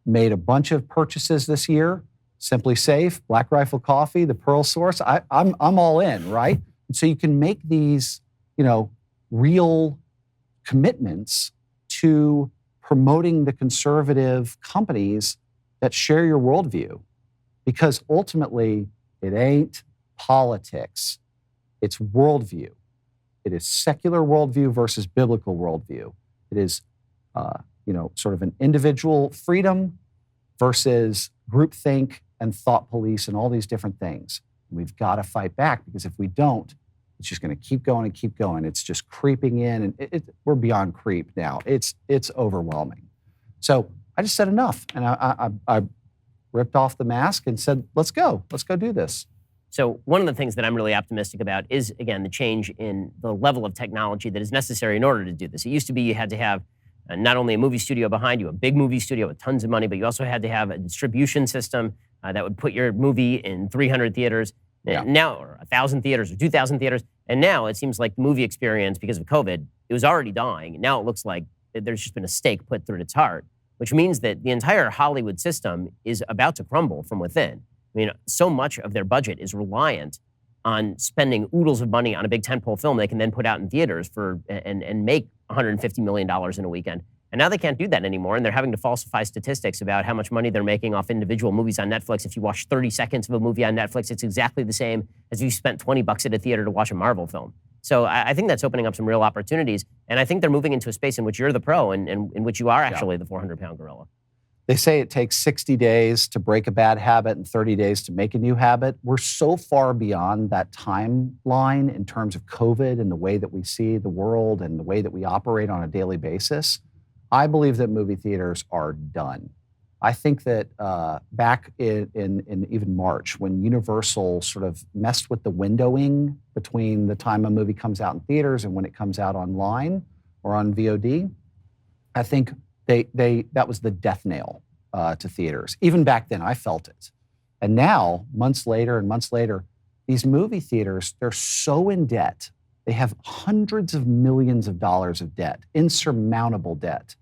Speaker 1: made a bunch of purchases this year. Simply Safe, Black Rifle Coffee, the Pearl Source. I'm all in, right? And so you can make these, real commitments to promoting the conservative companies that share your worldview. Because ultimately, it ain't politics. It's worldview. It is secular worldview versus biblical worldview. It is, sort of an individual freedom versus groupthink and thought police and all these different things. We've got to fight back because if we don't, it's just going to keep going and keep going. It's just creeping in, and we're beyond creep now. It's overwhelming. So I just said enough, and I ripped off the mask and said, let's go do this.
Speaker 2: So one of the things that I'm really optimistic about is, again, the change in the level of technology that is necessary in order to do this. It used to be you had to have not only a movie studio behind you, a big movie studio with tons of money, but you also had to have a distribution system that would put your movie in 300 theaters. Yeah. Now, or 1,000 theaters or 2,000 theaters. And now it seems like the movie experience, because of COVID, it was already dying. Now it looks like there's just been a stake put through its heart, which means that the entire Hollywood system is about to crumble from within. I mean, so much of their budget is reliant on spending oodles of money on a big tentpole film they can then put out in theaters and make $150 million in a weekend. And now they can't do that anymore, and they're having to falsify statistics about how much money they're making off individual movies on Netflix. If you watch 30 seconds of a movie on Netflix, it's exactly the same as if you spent $20 at a theater to watch a Marvel film. So I think that's opening up some real opportunities, and I think they're moving into a space in which you're the pro and in which you are actually the 400-pound gorilla.
Speaker 1: They say it takes 60 days to break a bad habit and 30 days to make a new habit. We're so far beyond that timeline in terms of COVID and the way that we see the world and the way that we operate on a daily basis. I believe that movie theaters are done. I think that back in even March, when Universal sort of messed with the windowing between the time a movie comes out in theaters and when it comes out online or on VOD, I think that was the death nail to theaters. Even back then, I felt it. And now, months later, these movie theaters, they're so in debt. They have hundreds of millions of dollars of debt, insurmountable debt.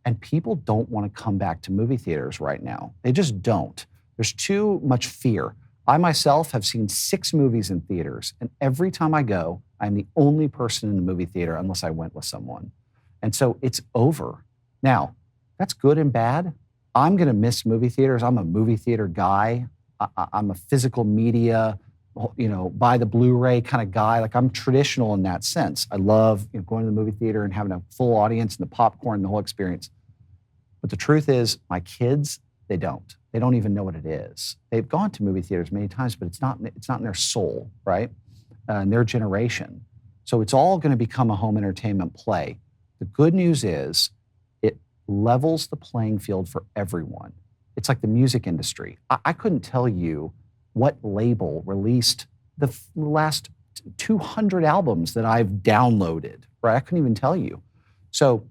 Speaker 1: And people don't want to come back to movie theaters right now. They just don't. There's too much fear. I myself have seen 6 movies in theaters, and every time I go, I'm the only person in the movie theater unless I went with someone. And so it's over. Now, That's good and bad. I'm going to miss movie theaters. I'm a movie theater guy. I'm a physical media, buy the Blu-ray kind of guy. Like, I'm traditional in that sense. I love going to the movie theater and having a full audience and the popcorn, the whole experience. But the truth is, my kids, they don't. They don't even know what it is. They've gone to movie theaters many times, but it's not in their soul, right? In their generation. So it's all going to become a home entertainment play. The good news is it levels the playing field for everyone. It's like the music industry. I couldn't tell you what label released the last 200 albums that I've downloaded, right? I couldn't even tell you. So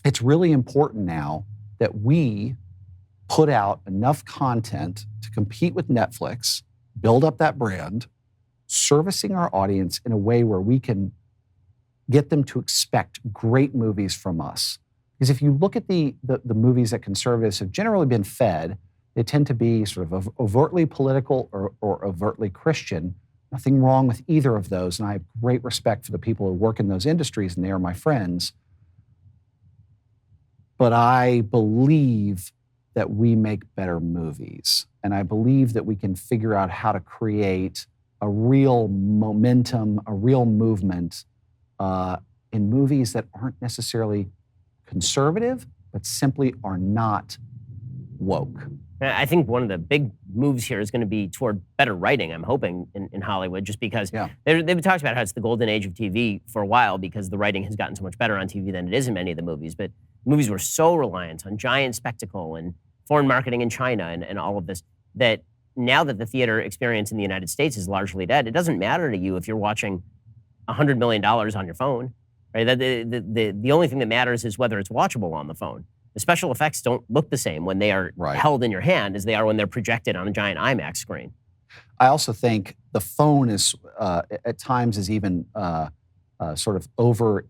Speaker 1: it's really important now that we put out enough content to compete with Netflix, build up that brand, servicing our audience in a way where we can get them to expect great movies from us. Because if you look at the movies that conservatives have generally been fed, they tend to be sort of overtly political or overtly Christian. Nothing wrong with either of those, and I have great respect for the people who work in those industries, and they are my friends. But I believe that we make better movies, and I believe that we can figure out how to create a real momentum, a real movement in movies that aren't necessarily conservative, but simply are not woke.
Speaker 2: I think one of the big moves here is going to be toward better writing, I'm hoping, in Hollywood, just because they've talked about how it's the golden age of TV for a while because the writing has gotten so much better on TV than it is in many of the movies. But movies were so reliant on giant spectacle and foreign marketing in China and all of this, that now that the theater experience in the United States is largely dead, it doesn't matter to you if you're watching $100 million on your phone. Right? The only thing that matters is whether it's watchable on the phone. The special effects don't look the same when they are held in your hand as they are when they're projected on a giant IMAX screen.
Speaker 1: I also think the phone is, at times, is even sort of over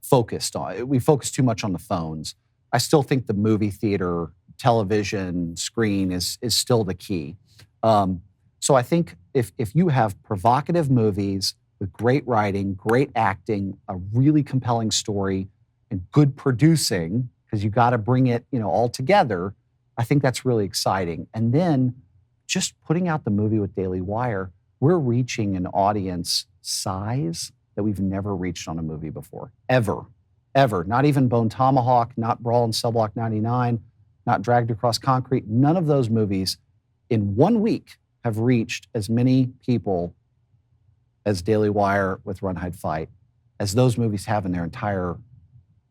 Speaker 1: focused on. We focus too much on the phones. I still think the movie theater, television, screen is still the key. So I think if you have provocative movies with great writing, great acting, a really compelling story, and good producing, because you got to bring it, all together, I think that's really exciting. And then just putting out the movie with Daily Wire, we're reaching an audience size that we've never reached on a movie before, ever. Not even Bone Tomahawk, not Brawl in Cell Block 99, not Dragged Across Concrete. None of those movies in 1 week have reached as many people as Daily Wire with Run, Hide, Fight, as those movies have in their entire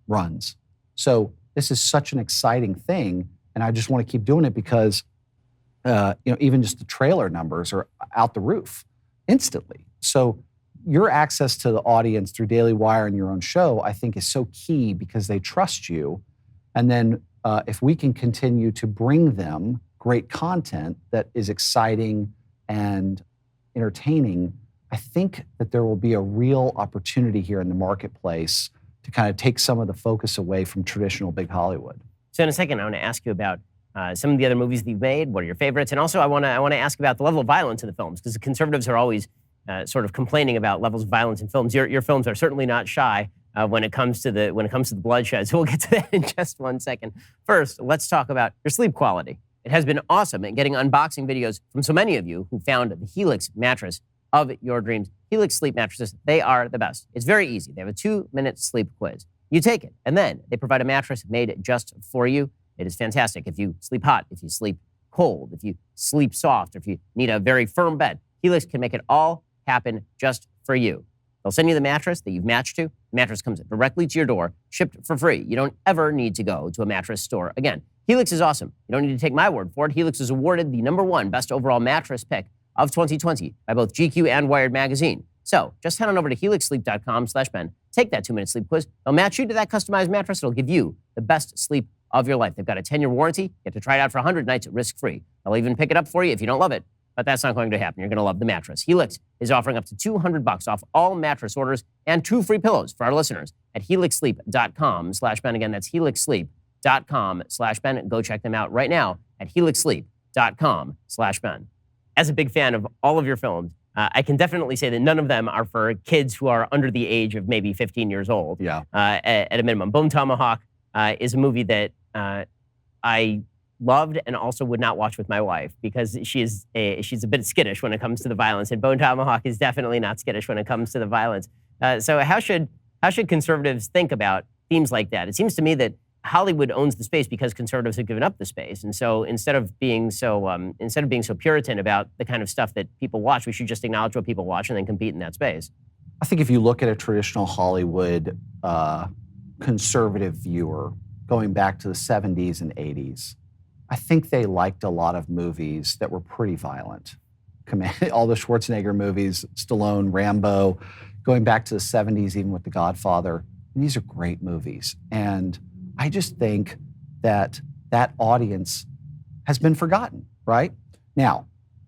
Speaker 1: runs. So this is such an exciting thing, and I just want to keep doing it because, even just the trailer numbers are out the roof instantly. So your access to the audience through Daily Wire and your own show, I think, is so key because they trust you. And then if we can continue to bring them great content that is exciting and entertaining, I think that there will be a real opportunity here in the marketplace to kind of take some of the focus away from traditional big Hollywood.
Speaker 2: So in a second, I want to ask you about some of the other movies that you've made. What are your favorites? And also, I want to ask about the level of violence in the films, because the conservatives are always sort of complaining about levels of violence in films. Your films are certainly not shy when it comes to the bloodshed. So we'll get to that in just 1 second. First, let's talk about your sleep quality. It has been awesome at getting unboxing videos from so many of you who found the Helix mattress of your dreams. Helix sleep mattresses, they are the best. It's very easy. They have a 2-minute sleep quiz. You take it, and then they provide a mattress made just for you. It is fantastic. If you sleep hot, if you sleep cold, if you sleep soft, or if you need a very firm bed, Helix can make it all happen just for you. They'll send you the mattress that you've matched to. The mattress comes directly to your door, shipped for free. You don't ever need to go to a mattress store again. Helix is awesome. You don't need to take my word for it. Helix was awarded the #1 best overall mattress pick of 2020 by both GQ and Wired magazine. So just head on over to helixsleep.com/Ben. Take that 2-minute sleep quiz. They'll match you to that customized mattress. It'll give you the best sleep of your life. They've got a 10-year warranty. You get to try it out for 100 nights risk-free. They'll even pick it up for you if you don't love it. But that's not going to happen. You're going to love the mattress. Helix is offering up to $200 off all mattress orders and 2 free pillows for our listeners at helixsleep.com/Ben. Again, that's helixsleep.com/Ben. Go check them out right now at helixsleep.com/Ben. As a big fan of all of your films, I can definitely say that none of them are for kids who are under the age of maybe 15 years old.
Speaker 1: Yeah.
Speaker 2: At a minimum. Bone Tomahawk is a movie that I loved and also would not watch with my wife because she's a bit skittish when it comes to the violence, and Bone Tomahawk is definitely not skittish when it comes to the violence. So how should conservatives think about themes like that? It seems to me that Hollywood owns the space because conservatives have given up the space, and so instead of being so Puritan about the kind of stuff that people watch, we should just acknowledge what people watch and then compete in that space.
Speaker 1: I think if you look at a traditional Hollywood conservative viewer going back to the 70s and 80s, I think they liked a lot of movies that were pretty violent. All the Schwarzenegger movies, Stallone, Rambo, going back to the 70s, even with The Godfather. These are great movies. And I just think that that audience has been forgotten, right? Now,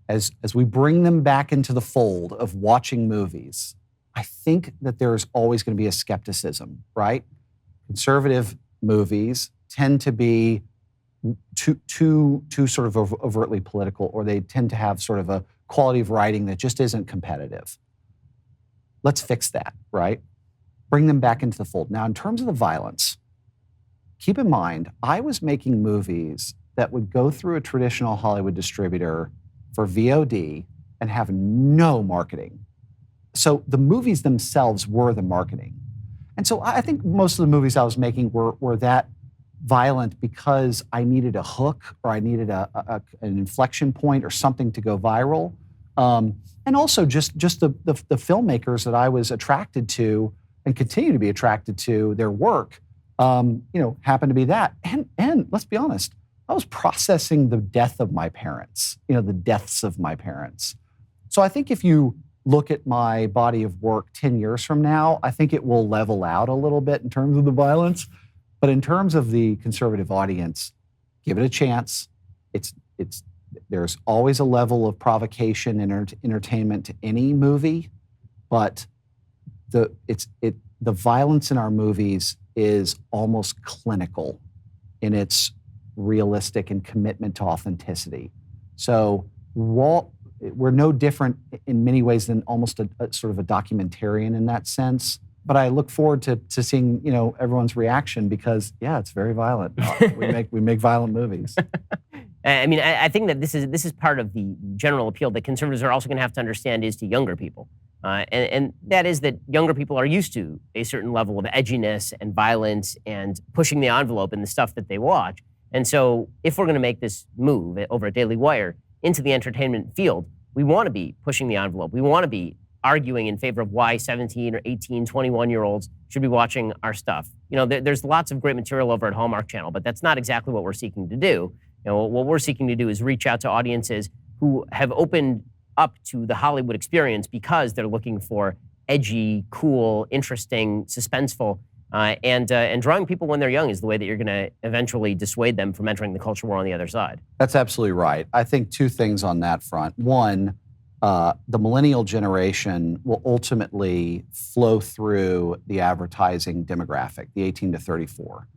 Speaker 1: as we bring them back into the fold of watching movies, I think that there's always going to be a skepticism, right? Conservative movies tend to be too sort of overtly political, or they tend to have sort of a quality of writing that just isn't competitive. Let's fix that, right? Bring them back into the fold. Now, in terms of the violence, keep in mind, I was making movies that would go through a traditional Hollywood distributor for VOD and have no marketing. So the movies themselves were the marketing. And so I think most of the movies I was making were that violent because I needed a hook, or I needed an inflection point or something to go viral. And also just the filmmakers that I was attracted to and continue to be attracted to, their work, happened to be that. And let's be honest, I was processing the death of my parents, the deaths of my parents. So I think if you look at my body of work 10 years from now, I think it will level out a little bit in terms of the violence. But in terms of the conservative audience, give it a chance. There's always a level of provocation and entertainment to any movie, but the violence in our movies is almost clinical in its realistic and commitment to authenticity. So we're no different in many ways than almost a sort of a documentarian in that sense. But I look forward to seeing everyone's reaction because it's very violent. We make violent movies.
Speaker 2: I mean, I think that this is part of the general appeal that conservatives are also going to have to understand is to younger people, and that is that younger people are used to a certain level of edginess and violence and pushing the envelope in the stuff that they watch. And so, if we're going to make this move over at Daily Wire into the entertainment field, we want to be pushing the envelope. We want to be arguing in favor of why 17 or 18, 21-year-olds should be watching our stuff. There's lots of great material over at Hallmark Channel, but that's not exactly what we're seeking to do. What we're seeking to do is reach out to audiences who have opened up to the Hollywood experience because they're looking for edgy, cool, interesting, suspenseful, and drawing people when they're young is the way that you're going to eventually dissuade them from entering the culture war on the other side.
Speaker 1: That's absolutely right. I think two things on that front. One, the millennial generation will ultimately flow through the advertising demographic, the 18 to 34.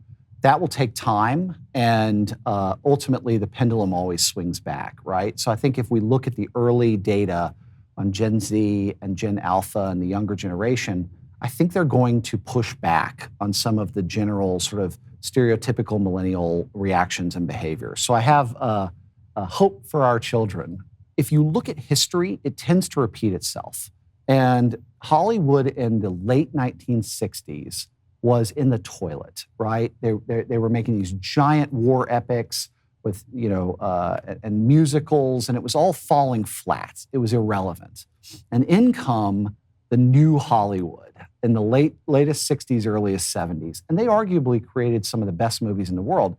Speaker 1: That will take time, and ultimately the pendulum always swings back, right? So I think if we look at the early data on Gen Z and Gen Alpha and the younger generation, I think they're going to push back on some of the general sort of stereotypical millennial reactions and behaviors. So I have a hope for our children. If you look at history, it tends to repeat itself. And Hollywood in the late 1960s was in the toilet, right? They were making these giant war epics with, and musicals, and it was all falling flat. It was irrelevant. And in come the new Hollywood in the latest 60s, earliest 70s. And they arguably created some of the best movies in the world.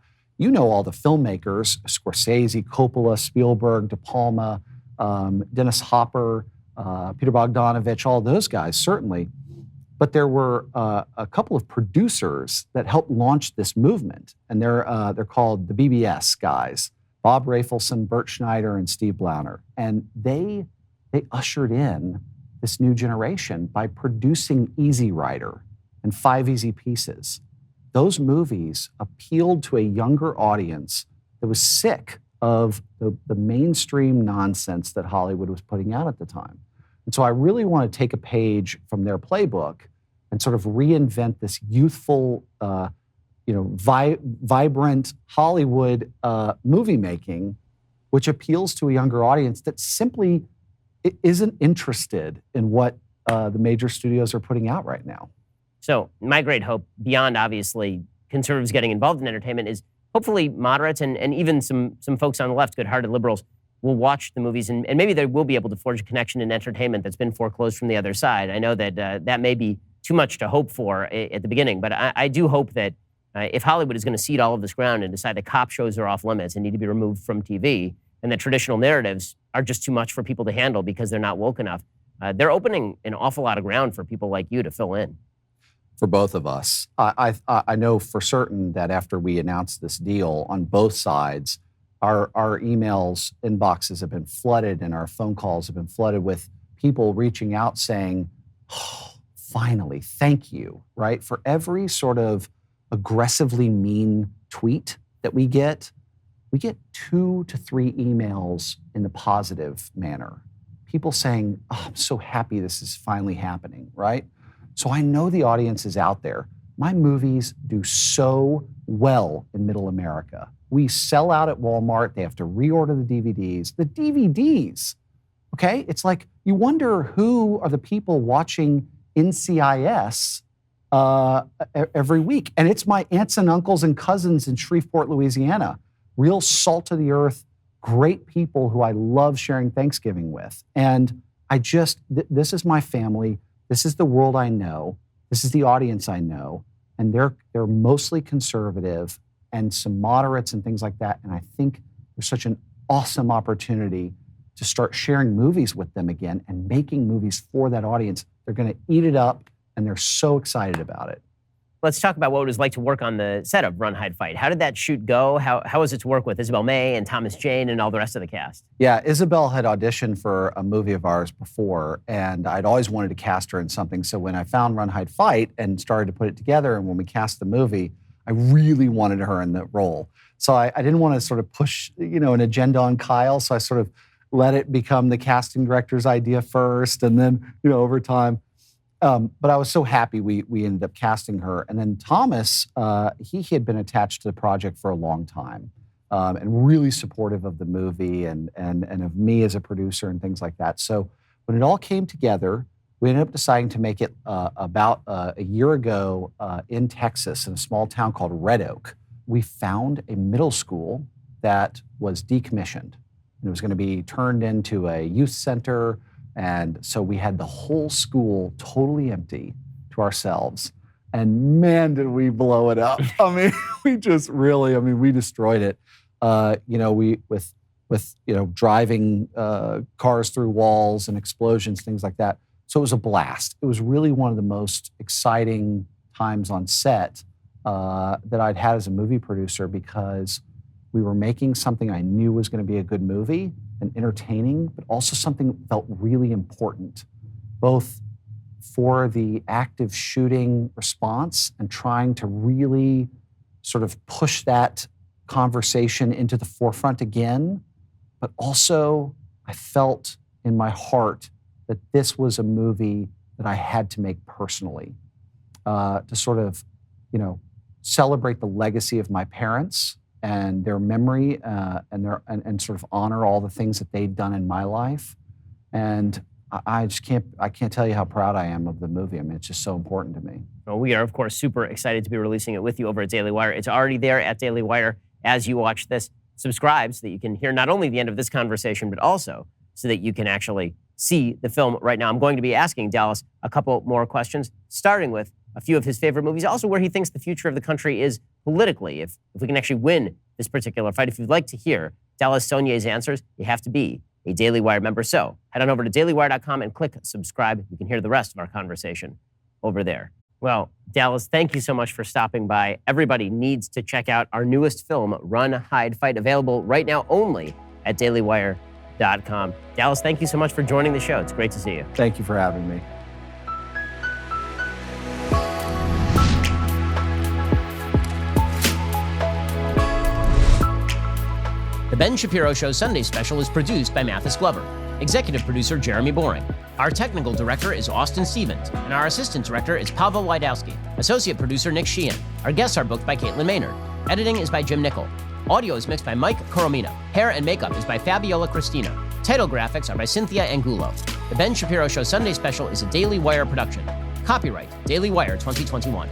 Speaker 1: All the filmmakers, Scorsese, Coppola, Spielberg, De Palma, Dennis Hopper, Peter Bogdanovich, all those guys, certainly. But there were a couple of producers that helped launch this movement, and they're called the BBS guys, Bob Rafelson, Bert Schneider, and Steve Blauner. And they ushered in this new generation by producing Easy Rider and 5 Easy Pieces. Those movies appealed to a younger audience that was sick of the mainstream nonsense that Hollywood was putting out at the time. And so I really want to take a page from their playbook and sort of reinvent this youthful, vibrant Hollywood movie making, which appeals to a younger audience that simply isn't interested in what the major studios are putting out right now.
Speaker 2: So my great hope, beyond obviously conservatives getting involved in entertainment, is hopefully moderates and even some folks on the left, good-hearted liberals, will watch the movies and maybe they will be able to forge a connection in entertainment that's been foreclosed from the other side. I know that that may be too much to hope for at the beginning, but I do hope that if Hollywood is going to cede all of this ground and decide that cop shows are off limits and need to be removed from TV, and that traditional narratives are just too much for people to handle because they're not woke enough, they're opening an awful lot of ground for people like you to fill in.
Speaker 1: For both of us. I know for certain that after we announced this deal on both sides, our emails inboxes have been flooded and our phone calls have been flooded with people reaching out saying, oh, finally, thank you, right? For every sort of aggressively mean tweet that we get 2 to 3 emails in the positive manner. People saying, oh, I'm so happy this is finally happening, right? So I know the audience is out there. My movies do so well in Middle America. We sell out at Walmart. They have to reorder the DVDs. The DVDs, okay? It's like you wonder who are the people watching NCIS every week. And it's my aunts and uncles and cousins in Shreveport, Louisiana. Real salt of the earth, great people who I love sharing Thanksgiving with. And this is my family. This is the world I know. This is the audience I know. And they're mostly conservative and some moderates and things like that. And I think there's such an awesome opportunity to start sharing movies with them again and making movies for that audience. They're going to eat it up and they're so excited about it.
Speaker 2: Let's talk about what it was like to work on the set of Run, Hide, Fight. How did that shoot go? How was it to work with Isabel May and Thomas Jane and all the rest of the cast?
Speaker 1: Yeah, Isabel had auditioned for a movie of ours before, and I'd always wanted to cast her in something. So when I found Run, Hide, Fight and started to put it together, and when we cast the movie, I really wanted her in the role. So I didn't want to sort of push, an agenda on Kyle. So I sort of let it become the casting director's idea first, and then, over time. But I was so happy we ended up casting her. And then Thomas, he had been attached to the project for a long time and really supportive of the movie and of me as a producer and things like that. So when it all came together, we ended up deciding to make it about a year ago in Texas in a small town called Red Oak. We found a middle school that was decommissioned. And it was going to be turned into a youth center. And so we had the whole school totally empty to ourselves. And man, did we blow it up. I mean, we destroyed it. With driving cars through walls and explosions, things like that. So it was a blast. It was really one of the most exciting times on set that I'd had as a movie producer because we were making something I knew was going to be a good movie and entertaining, but also something that felt really important, both for the active shooting response and trying to really sort of push that conversation into the forefront again. But also, I felt in my heart that this was a movie that I had to make personally to sort of, celebrate the legacy of my parents and their memory and sort of honor all the things that they'd done in my life. And I can't tell you how proud I am of the movie. I mean, it's just so important to me.
Speaker 2: Well, we are, of course, super excited to be releasing it with you over at Daily Wire. It's already there at Daily Wire as you watch this. Subscribe so that you can hear not only the end of this conversation, but also so that you can actually see the film right now. I'm going to be asking Dallas a couple more questions, starting with a few of his favorite movies, also where he thinks the future of the country is politically, if we can actually win this particular fight. If you'd like to hear Dallas Sonnier's answers, you have to be a Daily Wire member. So head on over to dailywire.com and click subscribe. You can hear the rest of our conversation over there. Well, Dallas, thank you so much for stopping by. Everybody needs to check out our newest film, Run, Hide, Fight, available right now only at dailywire.com. Dallas, thank you so much for joining the show. It's great to see you.
Speaker 1: Thank you for having me.
Speaker 2: The Ben Shapiro Show Sunday Special is produced by Mathis Glover. Executive producer Jeremy Boring. Our technical director is Austin Stevens, and our assistant director is Pavel Wydowski. Associate producer Nick Sheehan. Our guests are booked by Caitlin Maynard. Editing is by Jim Nickel. Audio is mixed by Mike Coromina. Hair and makeup is by Fabiola Cristina. Title graphics are by Cynthia Angulo. The Ben Shapiro Show Sunday Special is a Daily Wire production. Copyright Daily Wire 2021.